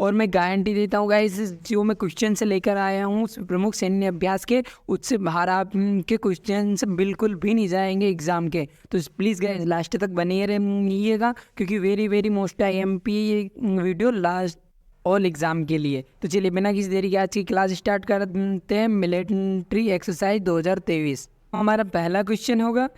और मैं गारंटी देता हूँ गाइस, जो मैं क्वेश्चन से लेकर आया हूँ प्रमुख सैन्य अभ्यास के, उससे बाहर आप के क्वेश्चन बिल्कुल भी नहीं जाएंगे एग्जाम के। तो प्लीज़ गाइस लास्ट तक बने रहिएगा, क्योंकि very very most IMP video last all exam के लिए। तो चलिए बिना किसी देरी के आज की क्लास स्टार्ट करते हैं। Military exercise 2023। हमारा पहला क्वेश्चन होगा,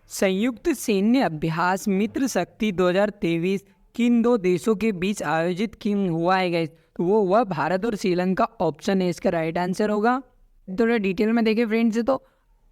संयुक्त सैन्य अभ्यास मित्र शक्ति 2023 किन दो देशों के बीच आयोजित किन हुआ है गाइस? तो वो हुआ भारत और श्रीलंका। ऑप्शन है इसका राइट आंसर होगा। थोड़ा डिटेल में देखें फ्रेंड्स, तो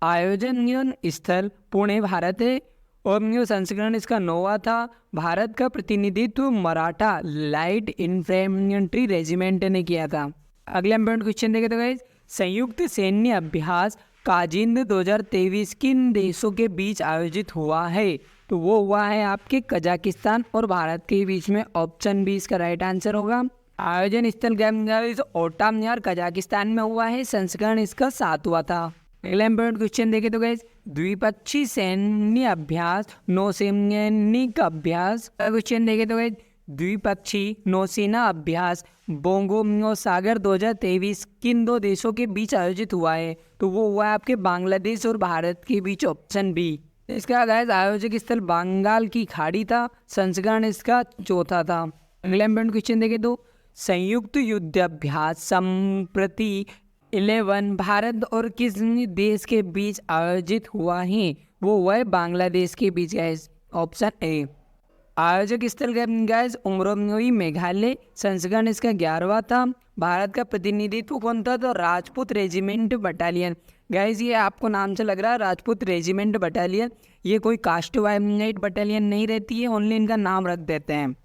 आयोजन स्थल पुणे भारत है, और संस्करण इसका नोवा था। भारत का प्रतिनिधित्व मराठा लाइट इन्फेंट्री रेजिमेंट ने किया था। अगला इंपॉर्टेंट क्वेश्चन देखें तो गाइस, संयुक्त सैन्य अभ्यास काजिंद 2023 किन देशों के बीच आयोजित हुआ है? तो वो हुआ है आपके कजाकिस्तान और भारत के बीच में। ऑप्शन बी इसका राइट आंसर होगा। आयोजन स्थल ओटाम यार कजाकिस्तान में हुआ है। संस्करण इसका 7वां था। अगला इंपॉर्टेंट क्वेश्चन देखें तो गाइस, द्विपक्षीय सैन्य अभ्यास नौसैनिक अभ्यास। क्वेश्चन देखें तो गाइस, द्विपक्षीय नौसेना अभ्यास बोंगो सागर 2023 किन दो देशों के बीच आयोजित हुआ है? तो वो हुआ है आपके बांग्लादेश और भारत के बीच। ऑप्शन बी इसका गाइस आयोजक स्थल बंगाल की खाड़ी था। संस्करण इसका 4था था। अगला इंपॉर्टेंट क्वेश्चन देखें तो, संयुक्त युद्ध अभ्यास संप्रति 11 भारत और किस देश के बीच आयोजित हुआ है? वो हुआ है बांग्लादेश के बीच गाइस। Option A. आयोजक स्थल गाइस उमरोई मेघालय। संस्करण इसका 11वां था। भारत का प्रतिनिधित्व कौन था? तो राजपूत रेजिमेंट बटालियन। गाइस ये आपको नाम से लग रहा है राजपूत रेजिमेंट बटालियन, ये कोई कास्ट वाइज बटालियन नहीं रहती है, ओनली इनका नाम रख देते हैं।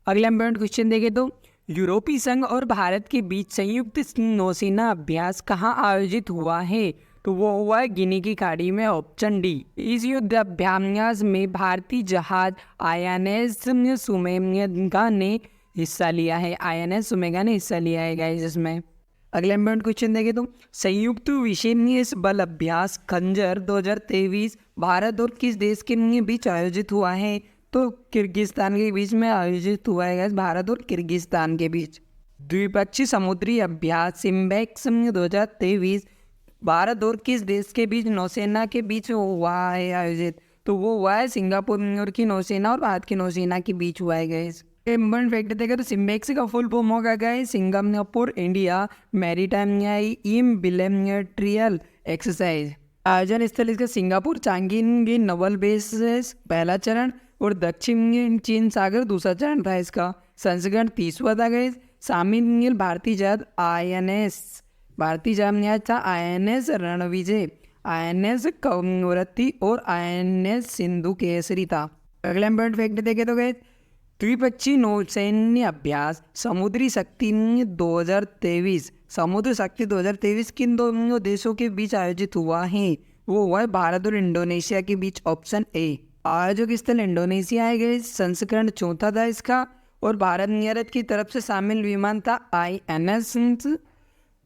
अगला इंपॉर्टेंट क्वेश्चन देखें तो, यूरोपीय संघ और भारत के बीच संयुक्त नौसेना अभ्यास कहाँ आयोजित हुआ है? तो वो हुआ है गिनी की खाड़ी में। Option D. इस युद्ध अभ्यास में भारतीय जहाज INS सुमेगा ने हिस्सा लिया है। INS सुमेगा ने हिस्सा लिया है गाइस इसमें। अगला इंपॉर्टेंट क्वेश्चन देखें तो, संयुक्त विशेष बल अभ्यास खंजर 2023 भारत और किस देश के बीच आयोजित हुआ है? तो किर्गिस्तान के बीच में आयोजित हुआ है गाइस, भारत और किर्गिस्तान के बीच। द्विपक्षीय समुद्री अभ्यास सिम्बेक्स 2023 भारत और किस देश के बीच नौसेना के बीच हुआ है आयोजित? तो वो हुआ है सिंगापुर की नौसेना और भारत की नौसेना के बीच हुआ है गाइस। इम्पोर्टेंट फैक्ट देखें तो सिम्बेक्स का फुल फॉर्म होगा guys Singapore India maritime bilateral exercise. आयोजन स्थल इसका सिंगापुर चांगी नवल बेस पहला चरण और दक्षिण चीन सागर दूसरा चरण था इसका। संस्करण 30वां था गाइस। शामिल भारतीय जहाज INS भारतीय जहाज था INS रणविजय, INS कवरत्ती और INS सिंधु केसरी था। अगला इंपॉर्टेंट फैक्ट देखें तो गाइस, द्विपक्षीय नौसैन्य अभ्यास समुद्री शक्ति 2023 समुद्र शक्ति 2023 किन दो देशों के बीच आयोजित हुआ है? वो हुआ है भारत और इंडोनेशिया के बीच। Option A. आयोजक स्थल इंडोनेशिया है गए। संस्करण 4था था इसका और भारत की तरफ से शामिल विमान था INS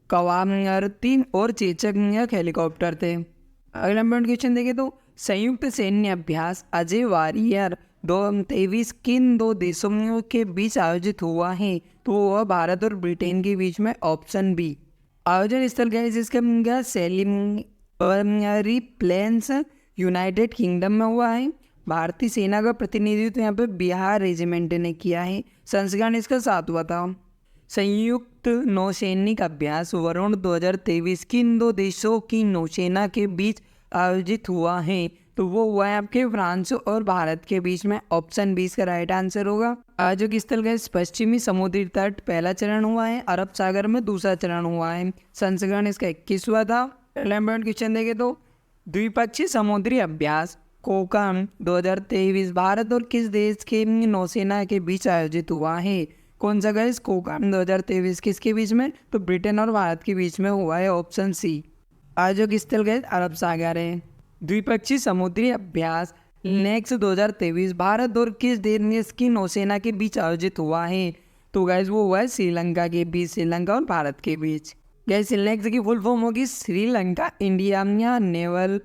कवारती और चेचक हेलीकॉप्टर थे। अगला इंपॉर्टेंट क्वेश्चन देखें तो, संयुक्त सैन्य अभ्यास अजय वारियर 2023 किन दो देशों के बीच आयोजित हुआ है? तो वह भारत और ब्रिटेन के बीच में। Option B. आयोजन स्थल गाइस इसका सेलिमरी प्लेन्स यूनाइटेड किंगडम में हुआ है। भारतीय सेना का प्रतिनिधित्व यहाँ पे बिहार रेजिमेंट ने किया है। संस्करण इसका 7वां था। संयुक्त नौसैनिक अभ्यास वरुण 2023 किन दो देशों की नौसेना के बीच आयोजित हुआ है? तो वो हुआ है आपके फ्रांस और भारत के बीच में। ऑप्शन बी इसका राइट आंसर होगा। आयोजक स्थल गए पश्चिमी समुद्री तट पहला चरण हुआ है। अरब सागर में दूसरा चरण हुआ है। संस्करण इसका 21वां था। क्वेश्चन देखे तो, द्विपक्षीय समुद्री अभ्यास कोकण 2023 भारत और किस देश के नौसेना के बीच आयोजित हुआ है? कौन सा गाइस? कोकण 2023 किसके बीच में? तो ब्रिटेन और भारत के बीच में हुआ है। Option C. आयोजक स्थल गए अरब सागर है। द्विपक्षीय समुद्री अभ्यास नेक्स्ट 2023 भारत और किस देश की नौसेना के बीच आयोजित हुआ है? तो गाइस वो हुआ है श्रीलंका के बीच, श्रीलंका और भारत के बीच। गाइस नेक्स्ट की फुल फॉर्म होगी श्रीलंका इंडिया नेवल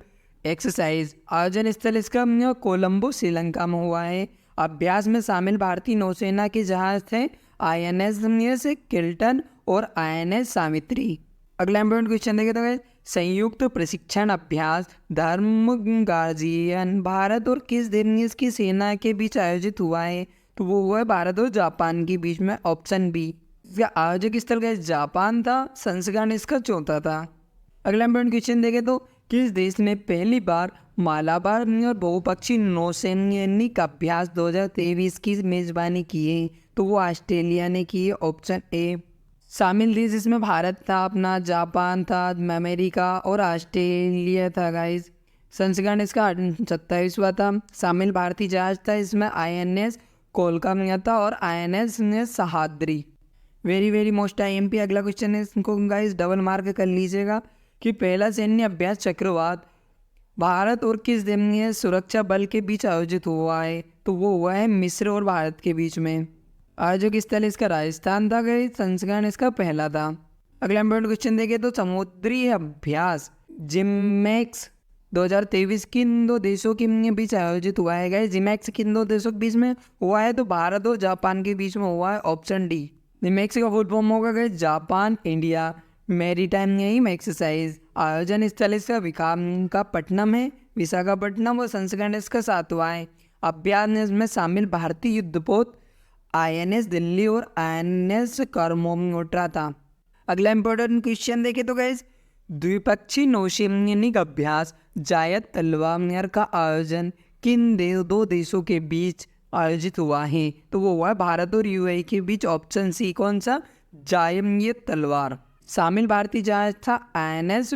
एक्सरसाइज। आयोजन स्थल इसका कोलंबो श्रीलंका में हुआ है। अभ्यास में शामिल भारतीय नौसेना के जहाज थे INS किल्टन और INS सावित्री। अगला इम्पोर्टेंट क्वेश्चन देखे तो संयुक्त प्रशिक्षण अभ्यास धर्म गार्जियन भारत और किस देश की सेना के बीच आयोजित हुआ है? तो वो हुआ है भारत और जापान के बीच में, ऑप्शन बी। इसका आयोजक स्थल का जापान था, संस्करण इसका चौथा था। अगला इम्पोर्टेंट क्वेश्चन देखे तो किस देश ने पहली बार मालाबार और बहुपक्षीय नौसैनिक अभ्यास 2023 की मेजबानी की है? तो वो ऑस्ट्रेलिया ने की है, ऑप्शन ए। शामिल देश इसमें भारत था अपना, जापान था, अमेरिका और ऑस्ट्रेलिया था गाइज। संस्करण इसका 27वां था। शामिल भारतीय जहाज था इसमें INS कोलकाता और INS Sahyadri. Very most IMP। अगला क्वेश्चन है, इसको गाइज डबल मार्क कर लीजिएगा कि पहला सैन्य अभ्यास चक्रवात भारत और किस देश सुरक्षा बल के बीच आयोजित हुआ है? तो वो हुआ है मिस्र और भारत के बीच में। आयोजक स्थल इसका राजस्थान था गई, संस्करण इसका पहला था। अगला इम्पोर्टेंट क्वेश्चन देखें तो समुद्री अभ्यास जिमैक्स 2023 किन दो देशों के बीच आयोजित हुआ है गए? जिमैक्स किन दो देशों के बीच में हुआ है? तो भारत और जापान के बीच में हुआ है, ऑप्शन डी। जिमैक्स का फुल फॉर्म होगा गए जापान इंडिया मैरीटाइम एम एक्सरसाइज। आयोजन स्थल इसका विशाखापट्टनम है, विशाखापट्टनम और संस्करण इसका 7वां है। अभ्यास में शामिल भारतीय युद्धपोत INS दिल्ली और INS कर्मोट्रा था। अगला इंपॉर्टेंट क्वेश्चन देखे तो गैस द्विपक्षीय नौसैनिक अभ्यास जायद तलवार का आयोजन किन दो देशों के बीच आयोजित हुआ है? तो वो हुआ है भारत और UAE के बीच, ऑप्शन सी। कौन सा? जायद तलवार। शामिल भारतीय जहाज था INS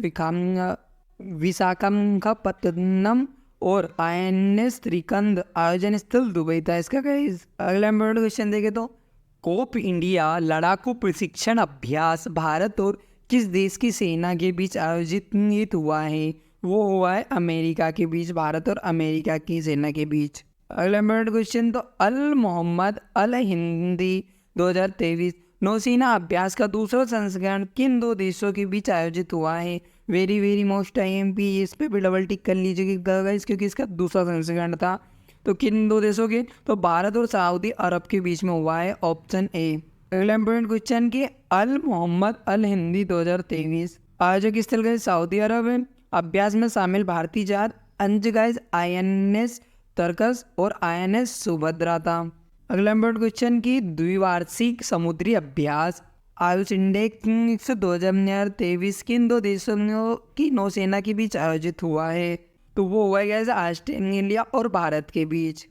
विशाखापत्तनम और INS त्रिकंद। आयोजन स्थल दुबई था इसका गाइस। अगला इंपॉर्टेंट क्वेश्चन देखे तो कोप इंडिया लड़ाकू प्रशिक्षण अभ्यास भारत और किस देश की सेना के बीच आयोजित हुआ है? वो हुआ है अमेरिका के बीच, भारत और अमेरिका की सेना के बीच। अगला इंपॉर्टेंट क्वेश्चन तो अल मोहम्मद अल हिंदी 2023 नौसेना अभ्यास का दूसरा संस्करण किन दो देशों के बीच आयोजित हुआ है? Very most IMP। इस पे भी डबल टिक कर लीजिएगा गाइस क्योंकि इसका दूसरा संस्करण था। तो किन दो देशों के? तो भारत और सऊदी अरब के बीच में हुआ है, ऑप्शन ए। अगला इंपॉर्टेंट क्वेश्चन कि अल मोहम्मद अल हिंदी 2023 आयोजक स्थल गए सऊदी अरब है। अभ्यास में शामिल भारतीय जहाज अंज गाइस INS तरकस और INS सुभद्रा था। अगला इंपॉर्टेंट क्वेश्चन की द्विवार्षिक समुद्री अभ्यास आयुष इंडेक्स 2023 किन दो देशों की नौसेना के बीच आयोजित हुआ है? तो वो हुआ गया ऑस्ट्रेलिया और भारत के बीच।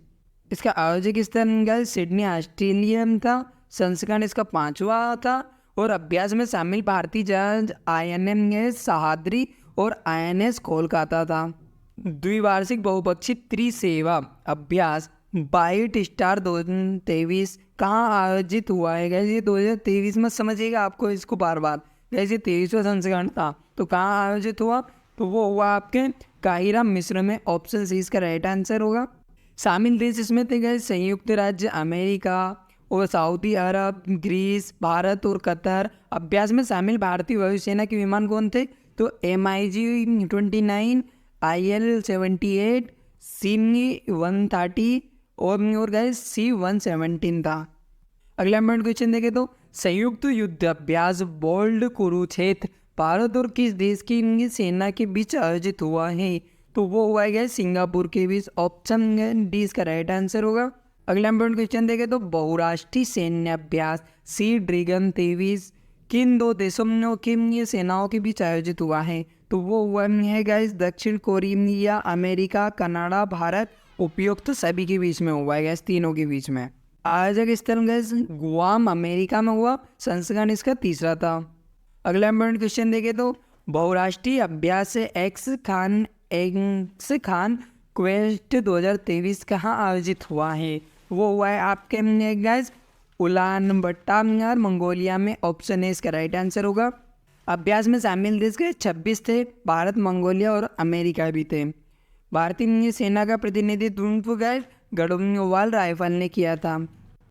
इसका आयोजक स्थल सिडनी ऑस्ट्रेलिया था, संस्करण इसका 5वां था और अभ्यास में शामिल भारतीय जहाज INS सहाद्री और INS कोलकाता था। द्विवार्षिक बहुपक्षीय त्रिसेवा अभ्यास बाइट स्टार 2023 कहाँ आयोजित हुआ है? गैस ये 2023 में समझिएगा आपको इसको बार बार। गैस ये 23वां संस्करण था, तो कहाँ आयोजित हुआ? तो वो हुआ आपके काहिरा मिस्र में, ऑप्शन सी इसका राइट आंसर होगा। शामिल देश इसमें थे गए संयुक्त राज्य अमेरिका और सऊदी अरब, ग्रीस, भारत और कतर। अभ्यास में शामिल भारतीय वायुसेना के विमान कौन थे? तो MiG-29, IL-78, C-130 और गाइस C-117 था। अगला इंपॉर्टेंट क्वेश्चन देखें तो संयुक्त युद्ध अभ्यास बोल्ड कुरुक्षेत्र भारत और किस देश की सेना के बीच आयोजित हुआ है? तो वो हुआ है सिंगापुर के बीच, ऑप्शन डी इसका राइट आंसर होगा। अगला इंपॉर्टेंट क्वेश्चन देखें तो बहुराष्ट्रीय सैन्य अभ्यास सी ड्रैगन 23 किन दो देशों की सेनाओं के बीच आयोजित हुआ है? तो वो हुआ है गाइस दक्षिण कोरिया, अमेरिका, कनाडा, भारत, उपयुक्त सभी के बीच में हुआ है गैस, तीनों के बीच में। आयोजक स्थल गैस गुआम अमेरिका में हुआ, संस्करण इसका 3रा था। अगला इंपॉर्टेंट क्वेश्चन देखें तो बहुराष्ट्रीय अभ्यास से एक्स खान क्वेस्ट 2023 कहाँ आयोजित हुआ है? वो हुआ है आपके गैस उलान बट्टार मंगोलिया में, ऑप्शन ए इसका राइट आंसर होगा। अभ्यास में शामिल देश के 26 थे, भारत, मंगोलिया और अमेरिका भी थे। भारतीय सेना का प्रतिनिधित्व गैस गढ़वाल राइफल ने किया था।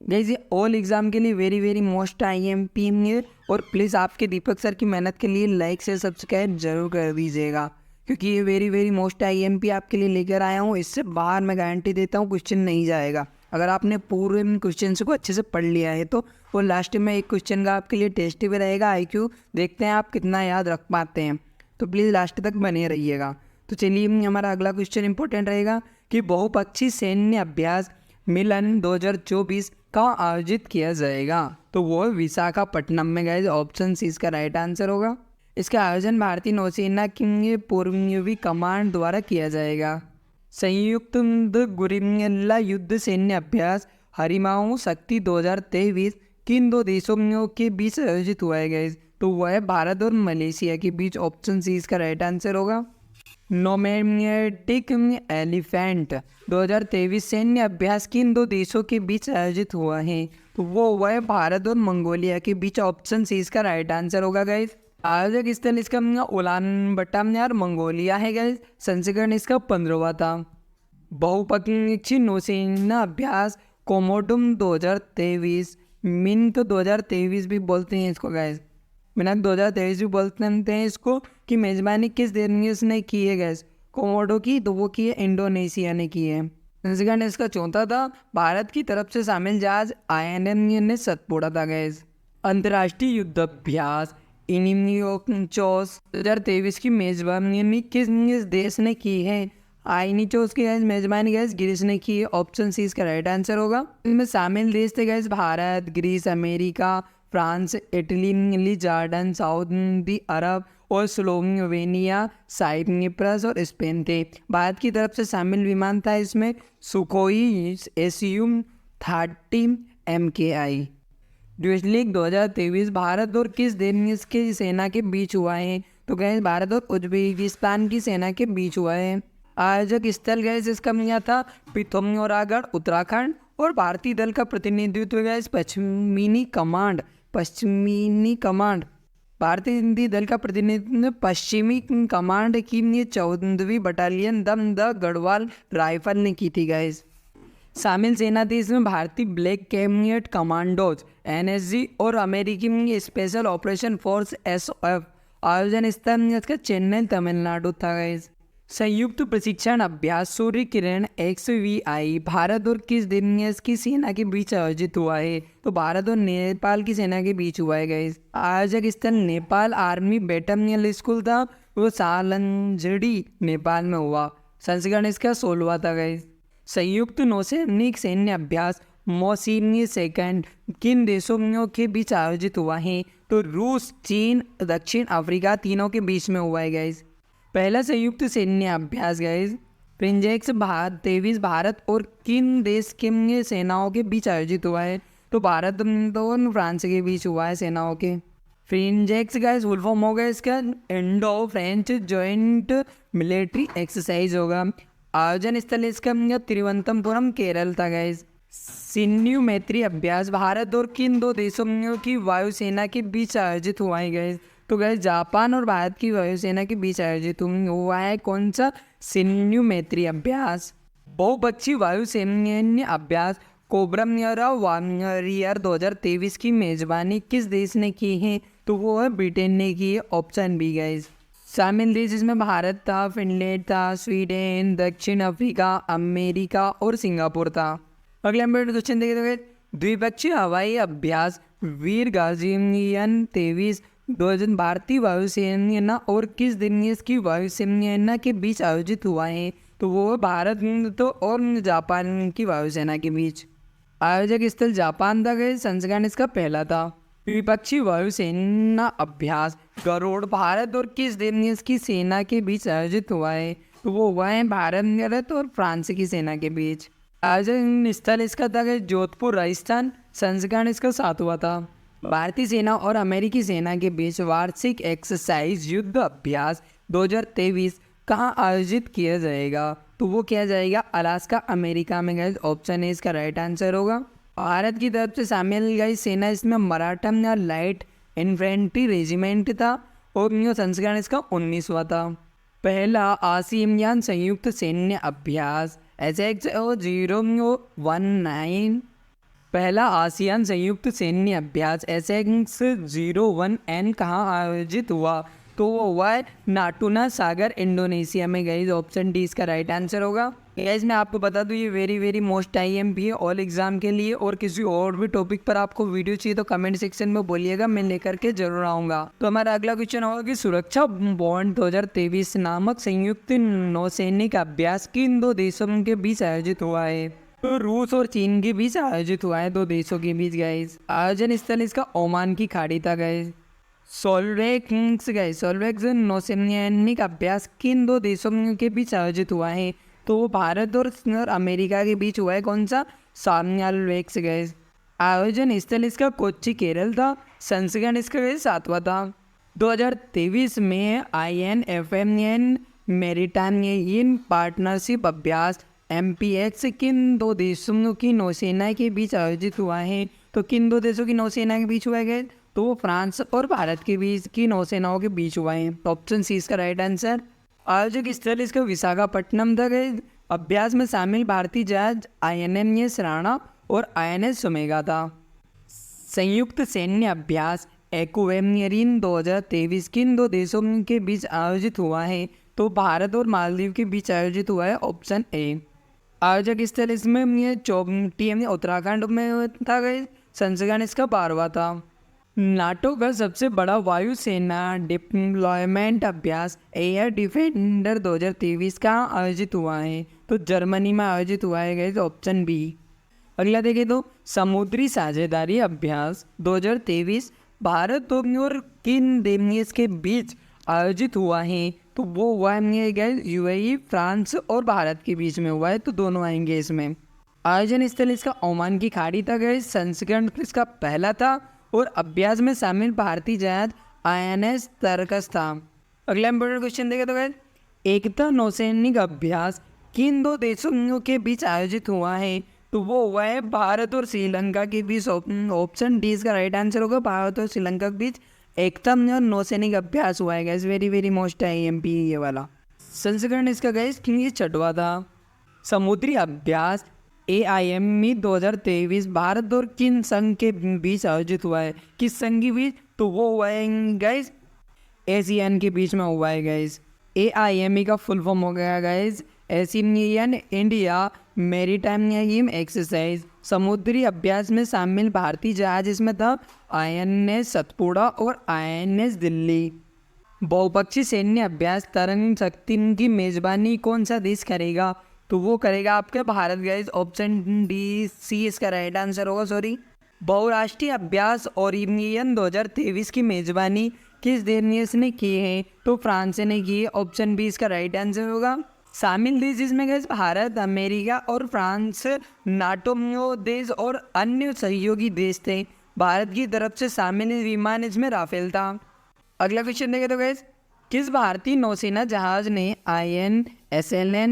गैस ये ऑल एग्जाम के लिए वेरी मोस्ट IMP है और प्लीज़ आपके दीपक सर की मेहनत के लिए लाइक से सब्सक्राइब जरूर कर दीजिएगा क्योंकि ये वेरी मोस्ट IMP आपके लिए लेकर आया हूँ। इससे बाहर मैं गारंटी देता हूँ क्वेश्चन नहीं जाएगा। अगर आपने पूरे क्वेश्चन को अच्छे से पढ़ लिया है तो वो लास्ट में एक क्वेश्चन का आपके लिए टेस्ट भी रहेगा IQ, देखते हैं आप कितना याद रख पाते हैं। तो प्लीज़ लास्ट तक बने रहिएगा। तो चलिए हमारा अगला क्वेश्चन इंपॉर्टेंट रहेगा कि बहुपक्षीय सैन्य अभ्यास मिलन 2024 का आयोजित किया जाएगा। तो वो विशाखापट्टनम में गाइस, ऑप्शन सी इसका राइट आंसर होगा। इसका आयोजन भारतीय नौसेना की पूर्वी कमांड द्वारा किया जाएगा। संयुक्त गुरिल्ला युद्ध सैन्य अभ्यास हरिमाऊ शक्ति 2023 किन दो देशों के बीच आयोजित हुआ है गाइस? तो वह है भारत और मलेशिया के बीच। ऑप्शन सी इसका राइट आंसर होगा। नोमैटिक एलिफेंट 2023 सैन्य अभ्यास किन दो देशों के बीच आयोजित हुआ है? तो वो हुआ है भारत और मंगोलिया के बीच। ऑप्शन सी इसका राइट आंसर होगा गाइस। आयोजक स्थल इसका उलान बटार मंगोलिया है गाइस। संस्करण इसका 15वां था। बहुपक्षीय नौसेना अभ्यास कोमोडुम 2023 मिनक 2023 भी बोलते हैं इसको गाइस। मिनक 2023 भी बोलते हैं इसको। कि मेजबानी किस देश ने की है गैस कोमोडो की? तो वो की है इंडोनेशिया ने की है। संस्करण इसका 4था था। भारत की तरफ से शामिल जहाज INM ने सतपुड़ा था गैस। अंतर्राष्ट्रीय युद्ध अभ्यास इनिमियोचोस 2023 की मेजबानी किस देश ने की है? आइनिचोस की गैस मेजबानी गैस ग्रीस ने की है। ऑप्शन सी इसका राइट आंसर होगा। इनमें शामिल देश थे गैस Bharat, Greece, America, France, Italy, Jordan, Saudi Arab और स्लोवेनिया, साइप्रस और स्पेन थे। भारत की तरफ से शामिल विमान था इसमें सुखोई Su-30 MKI। ड्यूसलिक 2023 भारत और किस देश की सेना के बीच हुआ है? तो गैस भारत और उज्बेकिस्तान की सेना के बीच हुआ है। आयोजक स्थल गैस इसका मिला था पिथौरागढ़ उत्तराखंड। और भारतीय दल का प्रतिनिधित्व गैस पश्चिमी कमांड भारतीय दल का प्रतिनिधित्व पश्चिमी कमांड की 14वीं बटालियन द गढ़वाल राइफल ने की थी गैस। शामिल सेना थी इसमें भारतीय ब्लैक कैबिनेट कमांडोज NSG और अमेरिकी स्पेशल ऑपरेशन फोर्स SOF। आयोजन स्थल इसका चेन्नई तमिलनाडु था गैस। संयुक्त प्रशिक्षण अभ्यास सूर्य किरण XVI भारत और किस देश की सेना के बीच आयोजित हुआ है? तो भारत और नेपाल की सेना के बीच हुआ है गैस। आयोजक स्थल नेपाल आर्मी बैटलियन स्कूल था। वो सालंजड़ी नेपाल में हुआ। संस्करण इसका 16वां था गैस। संयुक्त नौसैनिक सैन्य अभ्यास मौसिनी सेकंड किन देशों के बीच आयोजित हुआ है? तो रूस, चीन, दक्षिण अफ्रीका तीनों के बीच में हुआ है गैस। पहला संयुक्त सैन्य अभ्यास गैस फ्रिंजेक्स 23 भारत और किन देश के सेनाओं के बीच आयोजित हुआ है? तो भारत और फ्रांस के बीच हुआ है सेनाओं के। फ्रिंजेक्स गैस फुल फॉर्म होगा इसका Indo French joint military exercise होगा। आयोजन स्थल इसका तिरुवनंतपुरम केरल था गैस। सिन्यू मैत्री अभ्यास भारत और किन दो देशों की वायुसेना के बीच आयोजित हुआ है गैस? तो गैस जापान और भारत की वायुसेना के बीच आयोजित हुआ है कौन सा? सिन्यू मैत्री अभ्यास। बहुपक्षीय वायुसेना अभ्यास कोब्रा वॉरियर 2023 की मेजबानी किस देश ने की है? तो वो है ब्रिटेन ने की है। Option B guys. शामिल देश इसमें भारत था, फिनलैंड था, स्वीडन, दक्षिण अफ्रीका, अमेरिका और सिंगापुर था। अगला क्वेश्चन देखिए द्विपक्षीय हवाई अभ्यास वीर गार्जियन 23 2000 भारतीय वायुसेना और किस देश की वायुसेना के बीच आयोजित हुआ है? तो वो भारत तो और जापान की वायुसेना के बीच। आयोजक स्थल जापान था गए। संस्करण इसका पहला था। द्विपक्षीय वायुसेना अभ्यास गरुड़ भारत और किस देश की सेना के बीच आयोजित हुआ है? तो वो हुआ है भारत और फ्रांस की सेना के बीच। आयोजन स्थल इसका था जोधपुर राजस्थान। संस्करण इसका 7वां था। भारतीय सेना और अमेरिकी सेना के बीच वार्षिक एक्सरसाइज युद्ध अभ्यास 2023 कहाँ आयोजित किया जाएगा? तो वो किया जाएगा अलास्का अमेरिका में गए। ऑप्शन ए इसका राइट आंसर होगा। भारत की तरफ से शामिल गई सेना इसमें मराठा या लाइट इन्फेंट्री रेजिमेंट था और संस्करण इसका 19वां था। पहला आसियान संयुक्त सैन्य अभ्यास SX-019 पहला आसियान संयुक्त सैन्य अभ्यास SX-01N कहाँ आयोजित हुआ? तो वो हुआ है नाटुना सागर इंडोनेशिया में गई। ऑप्शन डी इसका राइट आंसर होगा। गाइस मैं आपको बता दूं ये वेरी मोस्ट IMP है ऑल एग्जाम के लिए। और किसी और भी टॉपिक पर आपको वीडियो चाहिए तो कमेंट सेक्शन में बोलिएगा, मैं लेकर के जरूर आऊँगा। तो हमारा अगला क्वेश्चन होगा कि सुरक्षा बॉन्ड 2023 नामक संयुक्त नौसैनिक अभ्यास किन दो देशों के बीच आयोजित हुआ है? तो रूस और चीन के बीच आयोजित हुआ है, दो देशों के बीच गाइस। आयोजन स्थल इसका ओमान की खाड़ी था गाइस। सोलवेक्स नौसैनिक अभ्यास किन दो देशों के बीच आयोजित हुआ है? तो वो भारत और अमेरिका के बीच हुआ है। कौन सा? सोलवेक्स गैस। आयोजन स्थल इसका कोच्चि केरल था। संस्करण इसका गैस 7वां था। 2023 में INFMN मैरीटाइम पार्टनरशिप अभ्यास MPX किन दो देशों की नौसेना के बीच आयोजित हुआ है? तो किन दो देशों की नौसेना के बीच हुआ है? तो वो फ्रांस और भारत के बीच की नौसेनाओं के बीच हुआ है। ऑप्शन सी इसका राइट आंसर। आयोजक स्थल इसका विशाखापट्टनम था गए। अभ्यास में शामिल भारतीय जहाज INS राणा और INS सुमेगा था। संयुक्त सैन्य अभ्यास एक्वेमरीन 2023 किन दो देशों के बीच आयोजित हुआ है? तो भारत और मालदीव के बीच आयोजित हुआ है। Option A. आयोजक स्थल इसमें ये TM उत्तराखंड में था गए। संस्करण इसका 12वां था। नाटो का सबसे बड़ा वायुसेना डिप्लॉयमेंट अभ्यास एयर डिफेंडर 2023 कहाँ आयोजित हुआ है? तो जर्मनी में आयोजित हुआ है गाइस। Option B. अगला देखें तो समुद्री साझेदारी अभ्यास 2023 भारत और किन देश के बीच आयोजित हुआ है? तो वो हुआ है गाइस UAE, फ्रांस और भारत के बीच में हुआ है, तो दोनों आएंगे इसमें। आयोजन स्थल इसका ओमान की खाड़ी था गाइस। संस्करण इसका पहला था और अभ्यास में शामिल भारतीय जहाज INS तरकस था। अगला इंपॉर्टेंट क्वेश्चन देखें तो गाइस एकता नौसैनिक अभ्यास किन दो देशों के बीच आयोजित हुआ है? तो वो हुआ है भारत और श्रीलंका के बीच। ऑप्शन डी इसका राइट आंसर होगा। भारत और श्रीलंका के बीच एकता नौसैनिक अभ्यास हुआ है गाइस। वेरी मोस्ट IMP ये वाला। संस्करण इसका गाइस ये 6वां था। समुद्री अभ्यास AIME 2023 भारत और किन संघ के बीच आयोजित हुआ है? किस संघ के बीच? तो वो हुआ है गाइस ASEAN के बीच में हुआ है गाइस। AIME का फुल फॉर्म हो गया guys ASEAN India maritime exercise. समुद्री अभ्यास में शामिल भारतीय जहाज इसमें था INS सतपुड़ा और INS दिल्ली। बहुपक्षीय सैन्य अभ्यास तरंग शक्ति की मेजबानी कौन सा देश करेगा? तो वो करेगा आपके Bharat guys. Option D C इसका राइट आंसर होगा। सॉरी। बहुराष्ट्रीय अभ्यास ओरियन 2023 की मेजबानी किस देश ने की है? तो फ्रांस ने की है। ऑप्शन बी इसका राइट आंसर होगा। शामिल देश इसमें गाइस भारत, अमेरिका और फ्रांस नाटो देश और अन्य सहयोगी देश थे। भारत की तरफ से शामिल विमान इसमें राफेल था। अगला क्वेश्चन देखें तो गाइस किस भारतीय नौसेना जहाज ने INSLN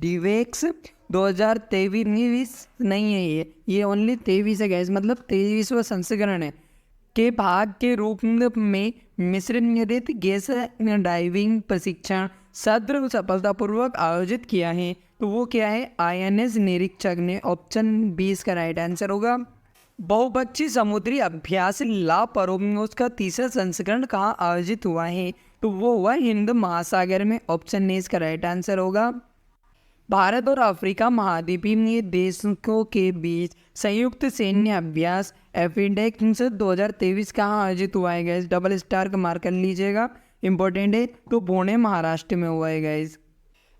डिवेक्स 2023 नहीं है ये ओनली 23 है गैस, मतलब 23वां संस्करण है के भाग के रूप में मिश्रित गैस डाइविंग प्रशिक्षण सत्र सफलतापूर्वक आयोजित किया है? तो वो क्या है? INS निरीक्षक ने। ऑप्शन 20 का राइट आंसर होगा। बहुपक्षीय समुद्री अभ्यास ला परोमोस का तीसरा संस्करण कहाँ आयोजित हुआ है? तो वो हुआ हिंद महासागर में। ऑप्शन ए इसका राइट आंसर होगा। भारत और अफ्रीका महाद्वीपीय देशों के बीच संयुक्त सैन्य अभ्यास एफिडेक्स 2023 कहाँ आयोजित हुआ है गैस? डबल स्टार का मार्क कर लीजिएगा, इंपॉर्टेंट है। तो पुणे महाराष्ट्र में हुआ है गैस।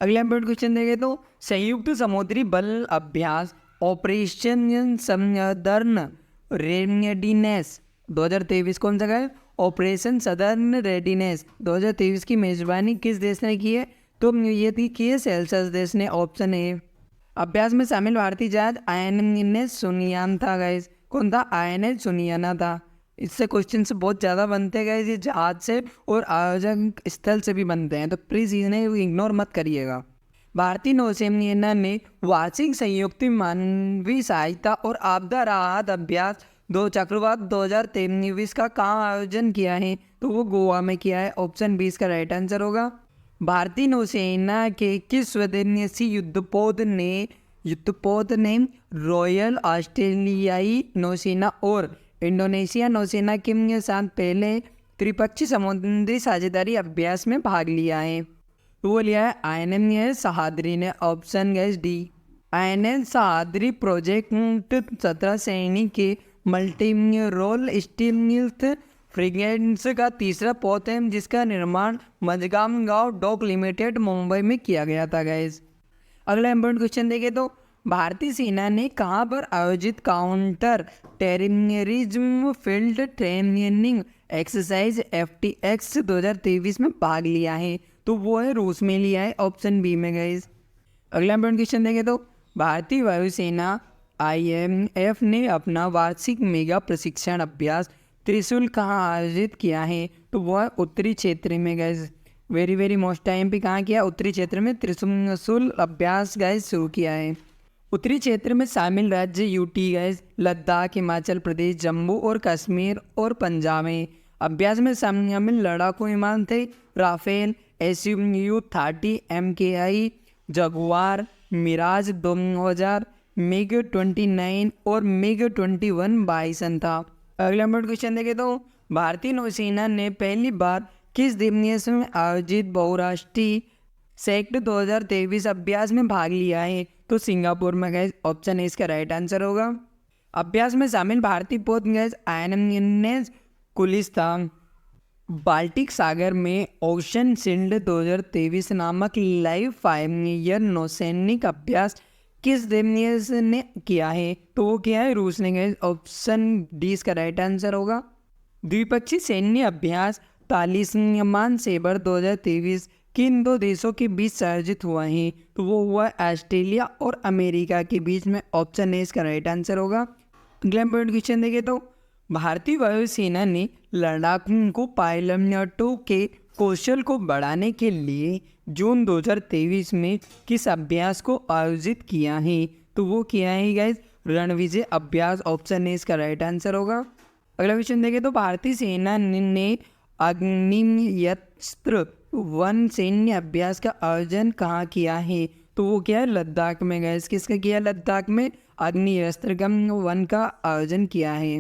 अगला इंपॉर्टेंट क्वेश्चन देखें तो संयुक्त समुद्री बल अभ्यास ऑपरेशन सदर्न रेडिनेस 2023 कौन सा है? ऑपरेशन सदर्न रेडिनेस 2023 की मेजबानी किस देश ने की है? तो ये थी कि है सेल्सियस देश ने। Option A. अभ्यास में शामिल भारतीय जहाज INS सुनियान था गाइस। कौन था? INS सुनियाना था। इससे क्वेश्चन से बहुत ज़्यादा बनते हैं गाइस, ये जहाज से और आयोजन स्थल से भी बनते हैं, तो प्लीज़ इन्हें इग्नोर मत करिएगा। भारतीय नौसेना ने वार्षिक संयुक्त मानवीय सहायता और आपदा राहत अभ्यास चक्रवात 2023 का कहाँ आयोजन किया है? तो वो गोवा में किया है। ऑप्शन 20 का राइट आंसर होगा। भारतीय नौसेना के किस स्वदेशी युद्धपोत ने रॉयल ऑस्ट्रेलियाई नौसेना और इंडोनेशिया नौसेना के साथ पहले त्रिपक्षीय समुद्री साझेदारी अभ्यास में भाग लिया है? तो वो लिया है INS सहादरी ने। ऑप्शन गैस डी। INS सहादरी प्रोजेक्ट 17 श्रेणी के मल्टी रोल स्टील्थ फ्रिगेट्स का तीसरा पोत है जिसका निर्माण मजगांव डॉक लिमिटेड मुंबई में किया गया था गैस। अगला इम्पोर्टेंट क्वेश्चन देखें तो भारतीय सेना ने कहाँ पर आयोजित counter terrorism field training exercise FTX 2023 में भाग लिया है? तो वो है रूस में लिया है। ऑप्शन बी में गाइस। अगला इम्पोर्टेंट क्वेश्चन देखें तो भारतीय वायुसेना IMF ने अपना वार्षिक मेगा प्रशिक्षण अभ्यास त्रिशूल कहाँ आयोजित किया है? तो वो है उत्तरी क्षेत्र में guys. Very very most time पे कहाँ किया? उत्तरी क्षेत्र में त्रिशूल अभ्यास गाइस शुरू किया है। उत्तरी क्षेत्र में शामिल राज्य UT गाइस लद्दाख, हिमाचल प्रदेश, जम्मू और कश्मीर और पंजाब है। अभ्यास में शामिल लड़ाकू विमान थे Rafale, SU-30 MKI, Jaguar, Miraj 2000, MiG-29 और MiG-21 बाइसन था। अगला नंबर क्वेश्चन देखें तो भारतीय नौसेना ने पहली बार किस दिवस में आयोजित बहुराष्ट्रीय सेक्ट 2023 अभ्यास में भाग लिया है? तो सिंगापुर में गैस। ऑप्शन ए इसका राइट आंसर होगा। अभ्यास में शामिल भारतीय पोत गैस INS कुलिस्तान बाल्टिक सागर में ओशन शील्ड 2023 नामक लाइव फायर नौसैनिक अभ्यास किस देश ने किया है? तो वो किया है रूस ने गैस। ऑप्शन डी इसका राइट आंसर होगा। द्विपक्षीय सैन्य अभ्यास तालिस्मान सेबर 2023 किन दो देशों के बीच आयोजित हुआ है? तो वो हुआ ऑस्ट्रेलिया और अमेरिका के बीच में। ऑप्शन ए इसका राइट आंसर होगा। अगला इम्पोर्टेंट क्वेश्चन देखें तो भारतीय वायुसेना ने लड़ाकू पायलटों के कौशल को बढ़ाने के लिए जून 2023 में किस अभ्यास को आयोजित किया है? तो वो किया है गाइस रणविजय अभ्यास। ऑप्शन ए इसका राइट आंसर होगा। अगला क्वेश्चन देखें तो भारतीय सेना ने अग्नियस्त्र 1 सैन्य अभ्यास का आयोजन कहाँ किया है? तो वो क्या है लद्दाख में गैस। किसका किया? लद्दाख में अग्नियस्त्र 1 का आयोजन किया है।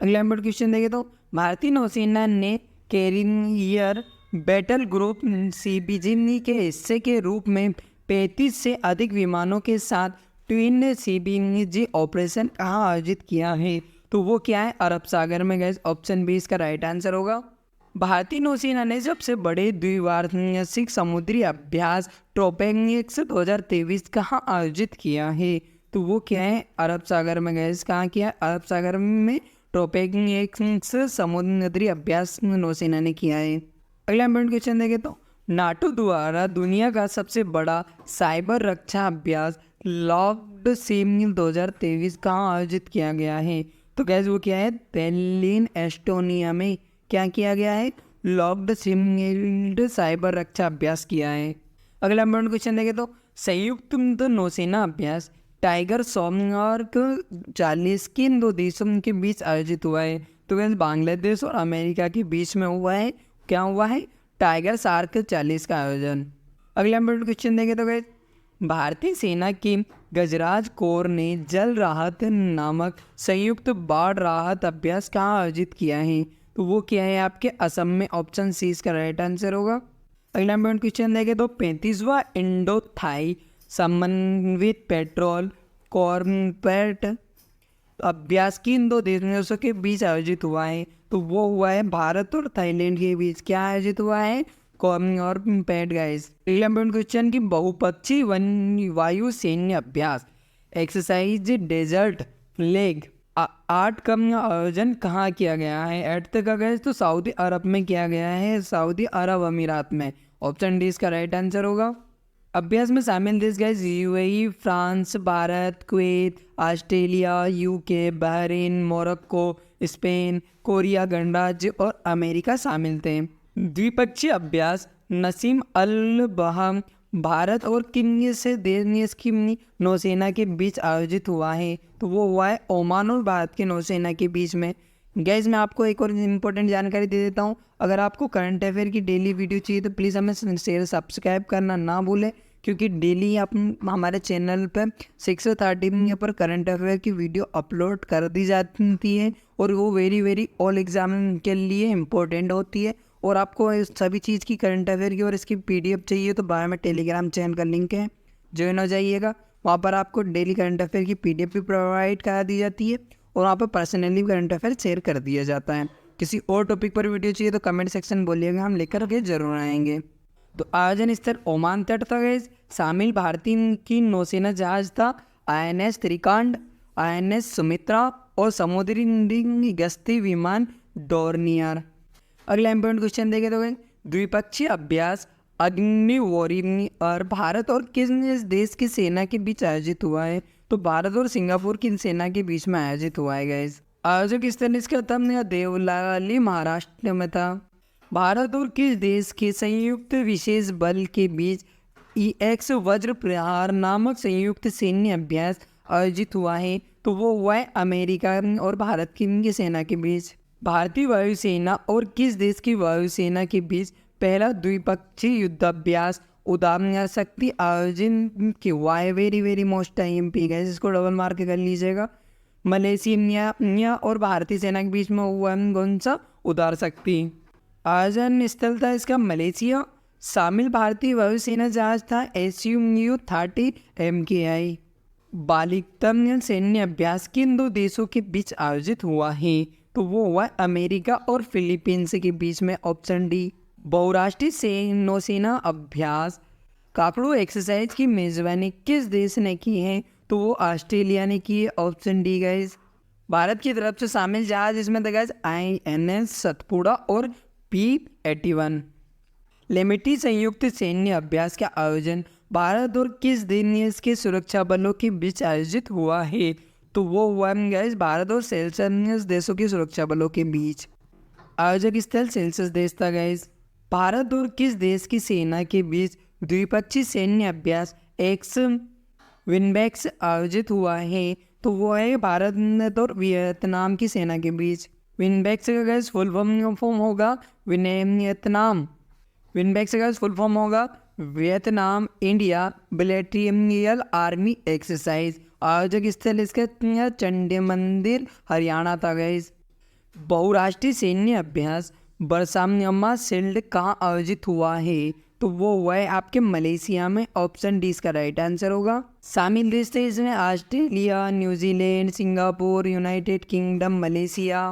अगला नंबर क्वेश्चन देखें तो भारतीय नौसेना ने कैरियर बैटल ग्रुप CBG के हिस्से के रूप में 35 से अधिक विमानों के साथ ट्विन CBG ऑपरेशन कहाँ आयोजित किया है? तो वो क्या है? अरब सागर में गैस। ऑप्शन बी इसका राइट आंसर होगा। भारतीय नौसेना ने सबसे बड़े द्विवार्षिक समुद्री अभ्यास ट्रोपेनिक्स 2023 कहाँ आयोजित किया है? तो वो क्या है? अरब सागर में गैस। कहाँ किया है? अरब सागर में ट्रोपेनिक्स समुद्री अभ्यास नौसेना ने किया है। अगला इंपॉर्टेंट क्वेश्चन देखें तो नाटो द्वारा दुनिया का सबसे बड़ा साइबर रक्षा अभ्यास लॉक्ड सिम 2023 कहाँ आयोजित किया गया है? तो गैस वो क्या है? तैलीन एस्टोनिया में क्या किया गया है? लॉक्ड सिम साइबर रक्षा अभ्यास किया है। अगला इंपॉर्टेंट क्वेश्चन देखें तो संयुक्त नौसेना अभ्यास टाइगर सॉमर्क 40 किन दो देशों के बीच आयोजित हुआ है? तो गैस बांग्लादेश और अमेरिका के बीच में हुआ है। क्या हुआ है? टाइगर शार्क 40 का आयोजन। अगला इंपॉर्टेंट क्वेश्चन देखें तो गैस भारतीय सेना की गजराज कोर ने जल राहत नामक संयुक्त बाढ़ राहत अभ्यास कहाँ आयोजित किया है? तो वो क्या है आपके असम में। ऑप्शन सी इसका राइट आंसर होगा। अगला इंपॉर्टेंट क्वेश्चन देखें तो 35वां इंडो थाई समन्वित पेट्रोल कॉम्बैट अभ्यास किन दो देशों के बीच आयोजित हुआ है? तो वो हुआ है भारत और थाईलैंड के बीच। क्या आयोजित हुआ है? Combat guys. अगला इंपॉर्टेंट क्वेश्चन की बहुपक्षीय वायु सैन्य अभ्यास एक्सरसाइज डेजर्ट लेग 8 का आयोजन कहाँ किया गया है? 8 तक का गया तो सऊदी अरब में किया गया है, सऊदी अरब अमीरात में। ऑप्शन डी इसका राइट आंसर होगा। अभ्यास में शामिल देश गए UAE, France, Bharat, Kuwait, Australia, UK, Bahrain, Morocco, Spain, Korea गणराज्य और अमेरिका शामिल थे। द्विपक्षीय अभ्यास नसीम अल बहाम भारत और किन से देश की नौसेना के बीच आयोजित हुआ है? तो वो हुआ है ओमान और भारत की नौसेना के बीच में। गैस मैं आपको एक और इम्पोर्टेंट जानकारी दे देता हूँ। अगर आपको करंट अफेयर की डेली वीडियो चाहिए तो प्लीज़ हमें शेयर सब्सक्राइब करना ना भूलें, क्योंकि डेली आप हमारे चैनल पर 6:30 पर करंट अफेयर की वीडियो अपलोड कर दी जाती है और वो वेरी ऑल एग्जाम के लिए इम्पोर्टेंट होती है और आपको इस सभी चीज़ की करंट अफेयर की और इसकी PDF चाहिए तो बायो में टेलीग्राम चैनल का लिंक है, ज्वाइन हो जाइएगा। वहाँ पर आपको डेली करंट अफेयर की PDF भी प्रोवाइड करा दी जाती है और वहाँ पर पर्सनली करंट अफेयर शेयर कर दिया जाता है। किसी और टॉपिक पर वीडियो चाहिए तो कमेंट सेक्शन बोलिएगा, हम लेकर के जरूर आएंगे। तो आयोजन स्थल ओमान तट था गैस। शामिल भारतीय की नौसेना जहाज था INS त्रिकांड, INS सुमित्रा और समुद्री गश्ती विमान डोर्नियर। अगला इंपॉर्टेंट क्वेश्चन देखे तो गए द्विपक्षीय अभ्यास अग्निवोरी और भारत और किस देश की सेना के बीच आयोजित हुआ है? तो भारत और सिंगापुर की सेना के बीच में आयोजित हुआ है गैस। आयोजक स्थल इसका था देवलाली महाराष्ट्र में था। भारत और किस देश के संयुक्त विशेष बल के बीच EX वज्र प्रहार नामक संयुक्त सैन्य अभ्यास आयोजित हुआ है? तो वो हुआ है अमेरिका और भारत की सेना के बीच। भारतीय वायुसेना और किस देश की वायुसेना के बीच पहला द्विपक्षीय युद्धाभ्यास उड़ान शक्ति आयोजन की हुआ है? वेरी मोस्ट IMP गैस, इसको डबल मार्क कर लीजिएगा। मलेशिया और भारतीय सेना के बीच में हुआ कौन सा? उड़ान शक्ति। आयोजन स्थल था इसका मलेशिया। शामिल भारतीय वायुसेना जहाज था SU-30 MKI। बालिकतम सैन्य अभ्यास किन दो देशों के बीच आयोजित हुआ है? तो वो हुआ अमेरिका और फिलीपींस के बीच में, ऑप्शन डी। बहुराष्ट्रीय नौसेना अभ्यास काकड़ो एक्सरसाइज की मेजबानी किस देश ने की है? तो वो ऑस्ट्रेलिया ने की है, ऑप्शन डी गाइज। भारत की तरफ से शामिल जहाज इसमें था गाइज INS सतपुड़ा और P-81। लेमिटी संयुक्त सैन्य अभ्यास का आयोजन भारत और किस देश के सुरक्षा बलों के बीच आयोजित हुआ है? तो वो हुआ गाइज भारत और सेल्सियस देशों के सुरक्षा बलों के बीच। आयोजक स्थल सेल्सियस देश था गाइज। भारत और किस देश की सेना के बीच द्विपक्षीय सैन्य अभ्यास एक्स विनबैक्स आयोजित हुआ है? तो वो है भारत और वियतनाम की सेना के बीच। विनबैक्स का गाइज फुल फॉर्म होगा वियतनाम। विनबैक्स का फुल फॉर्म होगा वियतनाम इंडिया बिलेट्रियल आर्मी एक्सरसाइज। आयोजक स्थल इसका चंडी मंदिर हरियाणा था गाइज। बहुराष्ट्रीय सैन्य अभ्यास बरसाम्यमा शील्ड कहाँ आयोजित हुआ है? तो वो हुआ है आपके मलेशिया में, ऑप्शन डी इसका राइट आंसर होगा। शामिल देश थे इसमें Australia, New Zealand, Singapore, United kingdom, Malaysia.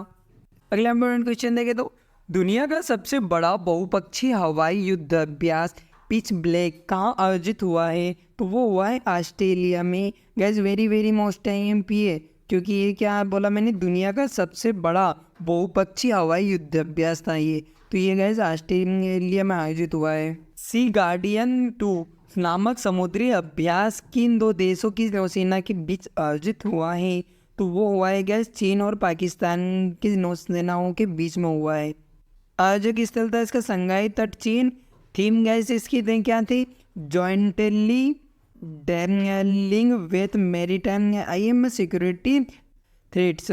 अगला इंपॉर्टेंट क्वेश्चन देखें तो दुनिया का सबसे बड़ा बहुपक्षीय हवाई युद्ध अभ्यास पिच ब्लैक कहाँ आयोजित हुआ है? तो वो हुआ है ऑस्ट्रेलिया में। गैस वेरी मोस्ट IMP है, क्योंकि ये क्या बोला मैंने, दुनिया का सबसे बड़ा बहुपक्षीय हवाई युद्ध अभ्यास था ये। तो ये गैस ऑस्ट्रेलिया में आयोजित हुआ है। सी गार्डियन 2 नामक समुद्री अभ्यास किन दो देशों की नौसेना के बीच आयोजित हुआ है? तो वो हुआ है गैस चीन और पाकिस्तान की नौसेनाओं के बीच में हुआ है। आयोजक स्थल था इसका संघाई तट चीन। थीम गैस इसकी क्या थी? Jointly dealing with maritime IM security threats.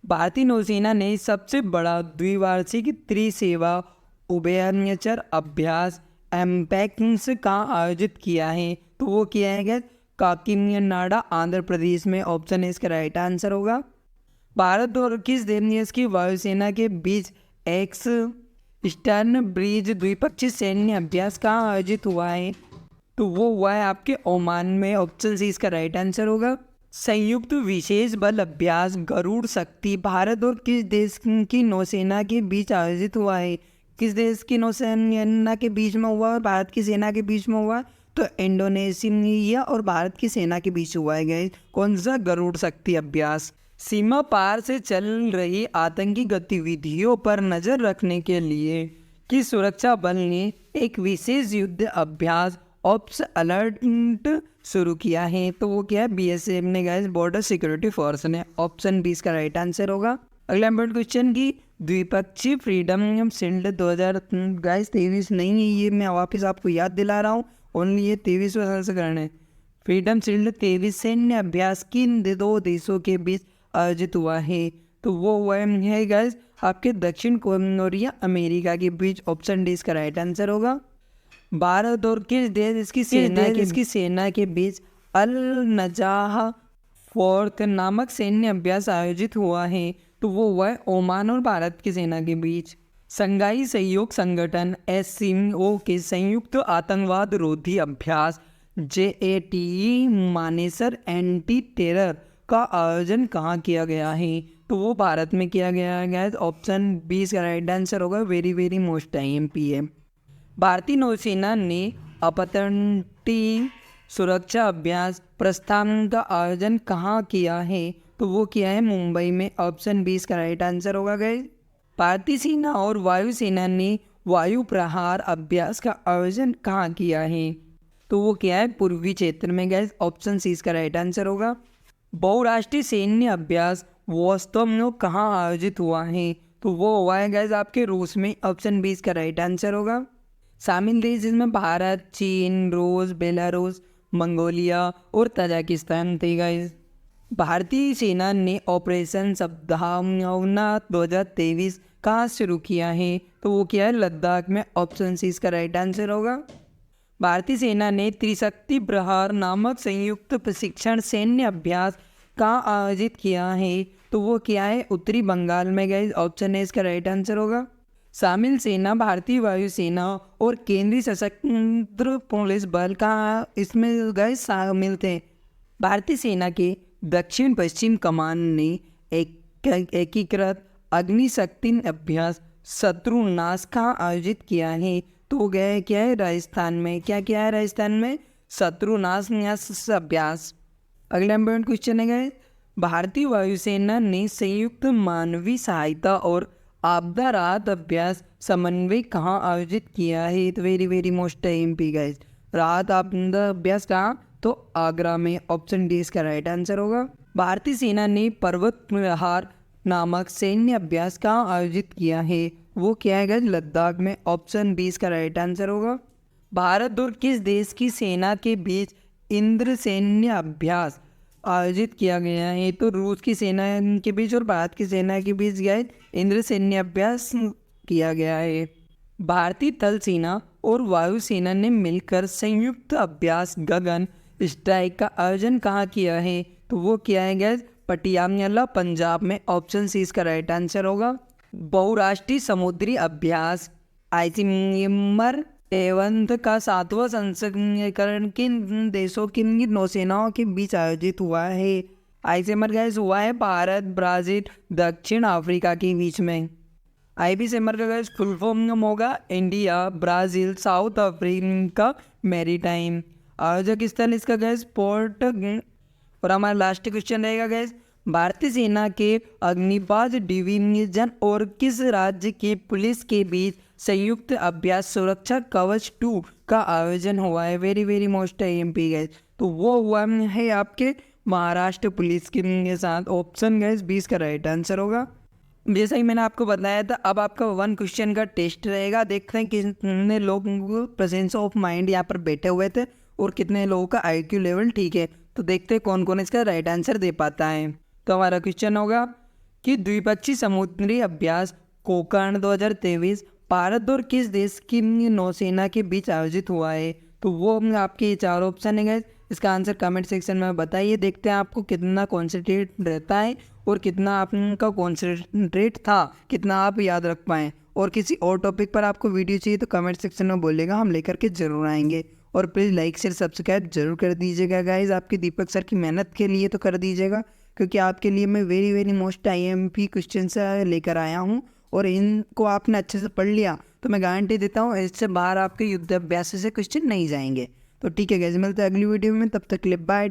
भारतीय नौसेना ने सबसे बड़ा द्विवार्षिक त्रिसेवा उभयचर अभ्यास एम्पैक्स का आयोजित किया है? तो वो किया है गैस काकीनाडा आंध्र प्रदेश में, ऑप्शन ए इसका राइट आंसर होगा। भारत और किस देश की वायुसेना के बीच एक्स स्टर्न ब्रिज द्विपक्षीय सैन्य अभ्यास कहाँ आयोजित हुआ है? तो वो हुआ है आपके ओमान में, ऑप्शन सी इसका राइट आंसर होगा। संयुक्त विशेष बल अभ्यास गरुड़ शक्ति भारत और किस देश की नौसेना के बीच आयोजित हुआ है? किस देश की नौसेना के बीच में हुआ और भारत की सेना के बीच में हुआ? तो इंडोनेशिया और भारत की सेना के बीच हुआ है गए। कौन सा? गरुड़ शक्ति अभ्यास। सीमा पार से चल रही आतंकी गतिविधियों पर नजर रखने के लिए किस सुरक्षा बल ने एक विशेष युद्ध अभ्यास ऑप्स अलर्ट शुरू किया है? तो वो क्या है? BSF ने गाइस, बॉर्डर सिक्योरिटी फोर्स ने, ऑप्शन बी इसका राइट आंसर होगा। अगला इंपॉर्टेंट क्वेश्चन की द्विपक्षीय फ्रीडम शील्ड 2023 नहीं है ये, मैं वापस आपको याद दिला रहा हूँ, ओनली ये 23वें साल से करना है। फ्रीडम शील्ड 23 सैन्य अभ्यास किन दो देशों के बीच आयोजित हुआ है? तो वो हुआ है गाइस आपके दक्षिण कोरिया अमेरिका के बीच, ऑप्शन डी इसका राइट आंसर होगा। भारत और किस देश इसकी सेना के बीच अल नजाह फोर्थ नामक सैन्य अभ्यास आयोजित हुआ है? तो वो हुआ है ओमान और भारत की सेना के बीच। संघाई सहयोग संगठन एससीओ के संयुक्त आतंकवाद रोधी अभ्यास JATE मानेसर एंटी टेरर का आयोजन कहाँ किया गया है? तो वो भारत में किया गया है। ऑप्शन 20 का राइट आंसर होगा। वेरी वेरी मोस्ट IMP है। भारतीय नौसेना ने अपतटीय सुरक्षा अभ्यास प्रस्थान का आयोजन कहाँ किया है? तो वो किया है मुंबई में। ऑप्शन 20 का राइट आंसर होगा गाइस। भारतीय सेना और वायुसेना ने वायु प्रहार अभ्यास का आयोजन कहाँ किया है? तो वो किया है पूर्वी क्षेत्र में गाइस। ऑप्शन सी इसका राइट आंसर होगा। बहुराष्ट्रीय सैन्य अभ्यास वास्तव में कहाँ आयोजित हुआ है? तो वो हुआ है गाइस आपके रूस में। ऑप्शन 20 का राइट आंसर होगा। शामिल देश जिसमें भारत, चीन, रूस, बेलारूस, मंगोलिया और तजाकिस्तान थे गाइस। भारतीय सेना ने ऑपरेशन सद्भावना 2023 कहाँ शुरू किया है? तो वो किया है लद्दाख में। ऑप्शन सी इसका राइट आंसर होगा। भारतीय सेना ने त्रिशक्ति प्रहार नामक संयुक्त प्रशिक्षण सैन्य अभ्यास कहाँ आयोजित किया है? तो वो किया है उत्तरी बंगाल में गाइस। ऑप्शन ए इसका राइट आंसर होगा। शामिल सेना भारतीय वायुसेना और केंद्रीय सशस्त्र पुलिस बल कहाँ इसमें गाइस शामिल थे? भारतीय सेना के दक्षिण पश्चिम कमान ने एकीकृत अग्निशक्ति अभ्यास शत्रुनाश कहाँ आयोजित किया है? तो गए क्या है राजस्थान में। क्या किया है राजस्थान में? शत्रुनाश अभ्यास। अगला इंपॉर्टेंट क्वेश्चन है गए, भारतीय वायुसेना ने संयुक्त मानवीय सहायता और आपदा राहत अभ्यास समन्वय कहाँ आयोजित किया है? तो very very most IMP guys. राहत आपदा अभ्यास कहाँ? तो आगरा में। ऑप्शन डी इसका राइट आंसर होगा। भारतीय सेना ने पर्वत प्रहार नामक सैन्य अभ्यास कहाँ आयोजित किया है? वो क्या है गाइस? लद्दाख में। ऑप्शन 20 का राइट आंसर होगा। भारत और किस देश की सेना के बीच इंद्र सैन्य अभ्यास आयोजित किया गया है? तो रूस की सेना के बीच और भारत की सेना के बीच गाइस इंद्र सैन्य अभ्यास किया गया है। भारतीय थल सेना और वायुसेना ने मिलकर संयुक्त अभ्यास गगन स्ट्राइक का आयोजन कहाँ किया है? तो वो किया है गाइस पटियाला पंजाब में। ऑप्शन सी इसका राइट आंसर होगा। बहुराष्ट्रीय समुद्री अभ्यास आईसीएमआर एवंत का 7वां संस्करण किन देशों की नौसेनाओं के बीच आयोजित हुआ है? आईसीएमआर गाइस हुआ है भारत, ब्राज़ील, दक्षिण अफ्रीका के बीच में। IBCMR का गाइस फुल फॉर्म होगा India, Brazil, south Africa maritime. आयोजक स्थल इसका गैस पोर्ट। और हमारा लास्ट क्वेश्चन रहेगा गैस, भारतीय सेना के अग्निबाज डिवीजन और किस राज्य की पुलिस के बीच संयुक्त अभ्यास सुरक्षा कवच 2 का आयोजन हुआ है? Very very most IMP gas. तो वो हुआ है आपके महाराष्ट्र पुलिस के साथ। ऑप्शन गैस 20 का राइट आंसर होगा। जैसा कि मैंने आपको बताया था, अब आपका 1 क्वेश्चन का टेस्ट रहेगा। देखते हैं कितने लोग प्रेजेंस ऑफ माइंड यहाँ पर बैठे हुए थे और कितने लोगों का IQ लेवल ठीक है। तो देखते हैं कौन कौन इसका राइट आंसर दे पाता है। तो हमारा क्वेश्चन होगा कि द्विपक्षीय समुद्री अभ्यास कोकर्ण 2023 भारत और किस देश की नौसेना के बीच आयोजित हुआ है? तो वो आपके 4 ऑप्शन है। इसका आंसर कमेंट सेक्शन में बताइए। देखते हैं आपको कितना कॉन्सेंट्रेट रहता है और कितना आपका कॉन्सेंट्रेट था, कितना आप याद रख पाएँ। और किसी और टॉपिक पर आपको वीडियो चाहिए तो कमेंट सेक्शन में बोलेगा, हम लेकर के जरूर आएंगे। और प्लीज़ लाइक शेयर सब्सक्राइब जरूर कर दीजिएगा गाइज। आपके दीपक सर की मेहनत के लिए तो कर दीजिएगा, क्योंकि आपके लिए मैं very very most IMP question से लेकर आया हूँ। और इनको आपने अच्छे से पढ़ लिया तो मैं गारंटी देता हूँ इससे बाहर आपके युद्ध अभ्यास से क्वेश्चन नहीं जाएंगे। तो ठीक है गाइज, मिलते हैं अगली वीडियो में। तब तक के लिए बाय।